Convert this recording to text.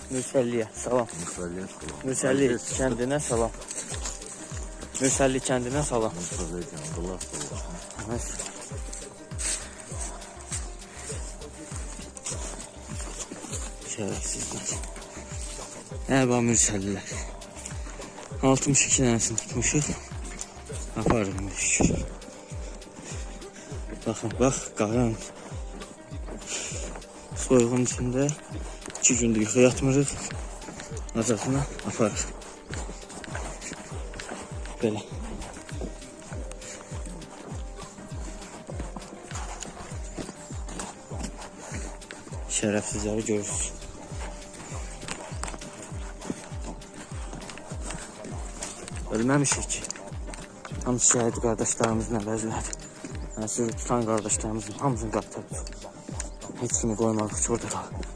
Mürsəlliyə salam. Mürsəlliyə salam. Mürsəlli kəndinə salam. Mürsəlli kəndinə salam. Mürsəlliyə kəndinə salam. Şərəfsizlər. Ərba Mürsəllilər. 62 dənəsini tutmuşuq. Aparım şükür. Baxın, bax, qaran. Soyğun içində 2 gündür yuxu yatmırıq. Acasına aparıq. Belə. Şərəfsizləri görürsünüz. Ölməmişik. Hamısı şəhid qardaşlarımızın əvəzləri. Sizi tutan qardaşlarımızın hamısını qaytarır. Heç kimi qoymadık ki, orada qalır.